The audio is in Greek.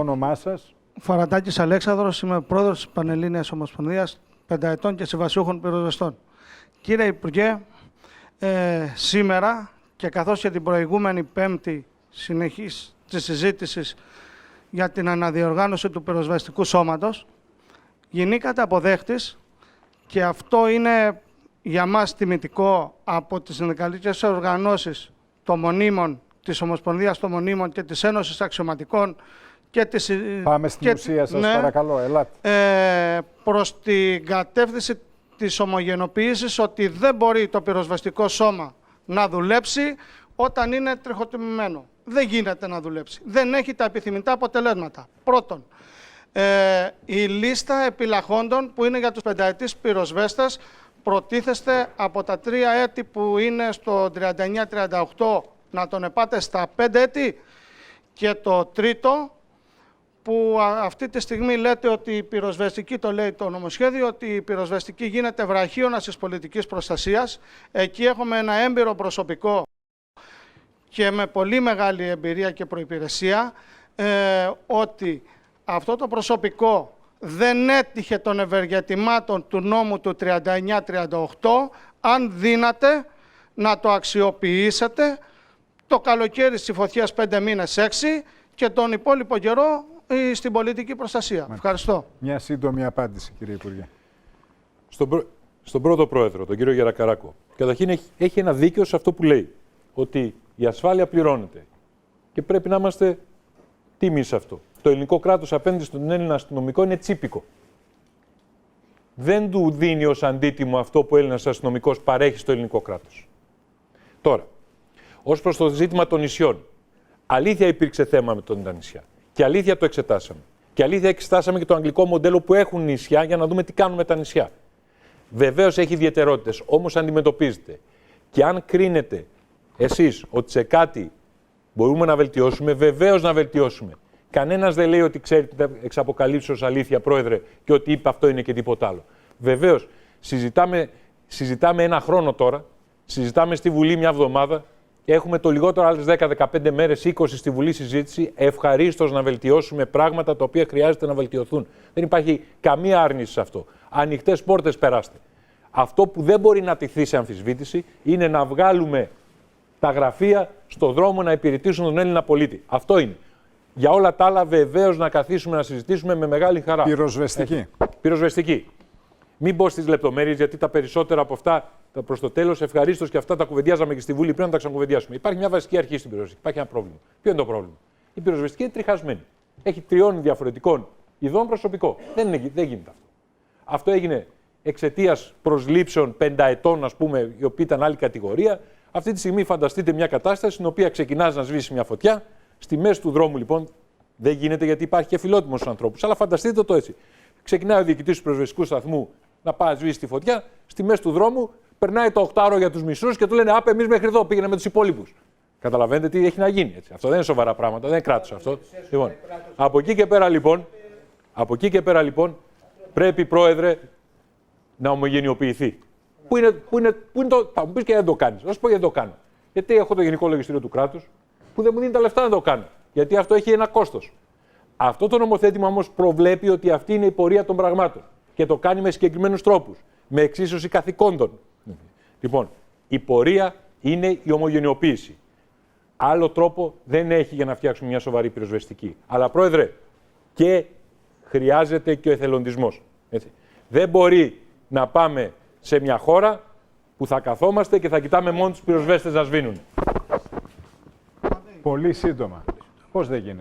Όνομά σας? Φαραντάκης Αλέξανδρος, είμαι πρόεδρος της Πανελλήνιας Ομοσπονδίας Πενταετών και Συμβασιούχων Πυροσβεστών. Κύριε Υπουργέ, σήμερα και καθώς και την προηγούμενη Πέμπτη συνεχής της συζήτησης για την αναδιοργάνωση του πυροσβεστικού σώματος, γεννήκατε αποδέχτης, και αυτό είναι για μας τιμητικό, από τις συνδικαλιστικές οργανώσεις των Μονίμων, της Ομοσπονδίας των Μονίμων και της Ένωσης Αξιωματικών και της... Πάμε στην ουσία σας, ναι, παρακαλώ, ελάτε. Προς την κατεύθυνση της ομογενοποίησης, ότι δεν μπορεί το πυροσβεστικό σώμα να δουλέψει όταν είναι τριχοτιμημένο. Δεν γίνεται να δουλέψει. Δεν έχει τα επιθυμητά αποτελέσματα. Πρώτον, η λίστα επιλαχόντων που είναι για τους πενταετής πυροσβέστες προτίθεστε από τα 3 έτη που είναι στο 39-38 να τον επάτε στα 5 έτη, και το τρίτο που αυτή τη στιγμή λέτε ότι η πυροσβεστική, το λέει το νομοσχέδιο, ότι η πυροσβεστική γίνεται βραχίωνας της πολιτικής προστασίας. Εκεί έχουμε ένα έμπειρο προσωπικό και με πολύ μεγάλη εμπειρία και προϋπηρεσία, ότι αυτό το προσωπικό δεν έτυχε των ευεργετημάτων του νόμου του 39-38, αν δύναται να το αξιοποιήσετε το καλοκαίρι στη φωτιές 5 μήνες 6 και τον υπόλοιπο καιρό στην πολιτική προστασία. Ευχαριστώ. Μια σύντομη απάντηση, κύριε Υπουργέ. Στον πρώτο πρόεδρο, τον κύριο Γερακαράκο, καταρχήν έχει ένα δίκαιο σε αυτό που λέει, ότι η ασφάλεια πληρώνεται και πρέπει να είμαστε τίμοι σε αυτό. Το ελληνικό κράτος απέναντι στον Έλληνα αστυνομικό είναι τσίπικο. Δεν του δίνει ως αντίτιμο αυτό που ο Έλληνας αστυνομικός παρέχει στο ελληνικό κράτος. Τώρα, ως προς το ζήτημα των νησιών, αλήθεια υπήρξε θέμα με τα νησιά. Και αλήθεια το εξετάσαμε. Και αλήθεια εξετάσαμε και το αγγλικό μοντέλο που έχουν νησιά για να δούμε τι κάνουμε με τα νησιά. Βεβαίως έχει ιδιαιτερότητες, όμως αντιμετωπίζεται. Και αν κρίνετε εσείς ότι σε κάτι μπορούμε να βελτιώσουμε, βεβαίως να βελτιώσουμε. Κανένας δεν λέει ότι ξέρει εξ αποκαλύψεως αλήθεια, πρόεδρε, και ότι είπε αυτό είναι και τίποτα άλλο. Βεβαίως, συζητάμε ένα χρόνο τώρα, συζητάμε στη Βουλή μια εβδομάδα. Έχουμε το λιγότερο άλλες 10-15 μέρες, 20 στη Βουλή συζήτηση. Ευχαρίστως να βελτιώσουμε πράγματα τα οποία χρειάζεται να βελτιωθούν. Δεν υπάρχει καμία άρνηση σε αυτό. Ανοιχτές πόρτες, περάστε. Αυτό που δεν μπορεί να τηθεί σε αμφισβήτηση είναι να βγάλουμε τα γραφεία στο δρόμο να υπηρετήσουν τον Έλληνα πολίτη. Αυτό είναι. Για όλα τα άλλα, βεβαίως να καθίσουμε να συζητήσουμε με μεγάλη χαρά. Πυροσβεστική. Πυροσβεστική. Μην μπω στις λεπτομέρειες, γιατί τα περισσότερα από αυτά προς το τέλος ευχαρίστως και αυτά τα κουβεντιάζαμε και στη Βουλή, πρέπει να τα ξανακουβεντιάσουμε. Υπάρχει μια βασική αρχή στην πυροσβεστική. Υπάρχει ένα πρόβλημα. Ποιο είναι το πρόβλημα? Η πυροσβεστική είναι τριχασμένη. Έχει 3 διαφορετικών ειδών προσωπικό. Δεν γίνεται αυτό. Αυτό έγινε εξαιτίας προσλήψεων πενταετών, ας πούμε, οι οποίοι ήταν άλλη κατηγορία. Αυτή τη στιγμή φανταστείτε μια κατάσταση στην οποία ξεκινάς να σβήσεις μια φωτιά. Στη μέση του δρόμου, λοιπόν, δεν γίνεται γιατί υπάρχει και φιλότιμος στους ανθρώπους. Αλλά φανταστείτε το έτσι. Ξεκινάει ο διοικητής του πυροσβεστικού σταθμού να πάει να σβήσει τη φωτιά. Στη μέση του δρόμου περνάει το 8ωρο για τους μισούς και του λένε «Άπε, εμείς μέχρι εδώ πήγαινε με τους υπόλοιπους». Καταλαβαίνετε τι έχει να γίνει. Έτσι. Αυτό δεν είναι σοβαρά πράγματα, δεν είναι κράτος αυτό. Λοιπόν, από εκεί και πέρα λοιπόν, πρέπει, πρόεδρε, να ομογενειοποιηθεί. Πού είναι το. Θα μου πεις και δεν το κάνεις. Θα σου πω γιατί δεν το κάνω. Γιατί έχω το Γενικό Λογιστήριο του κράτους που δεν μου δίνει τα λεφτά να το κάνω. Γιατί αυτό έχει ένα κόστος. Αυτό το νομοθέτημα όμως προβλέπει ότι αυτή είναι η πορεία των πραγμάτων. Και το κάνει με συγκεκριμένους τρόπους. Με εξίσωση καθηκόντων. Λοιπόν, η πορεία είναι η ομογενειοποίηση. Άλλο τρόπο δεν έχει για να φτιάξουμε μια σοβαρή πυροσβεστική. Αλλά, πρόεδρε, και χρειάζεται και ο εθελοντισμός. Έτσι. Δεν μπορεί να πάμε σε μια χώρα που θα καθόμαστε και θα κοιτάμε μόνο τους πυροσβέστες να σβήνουν. Πολύ σύντομα. Πώς δεν γίνεται?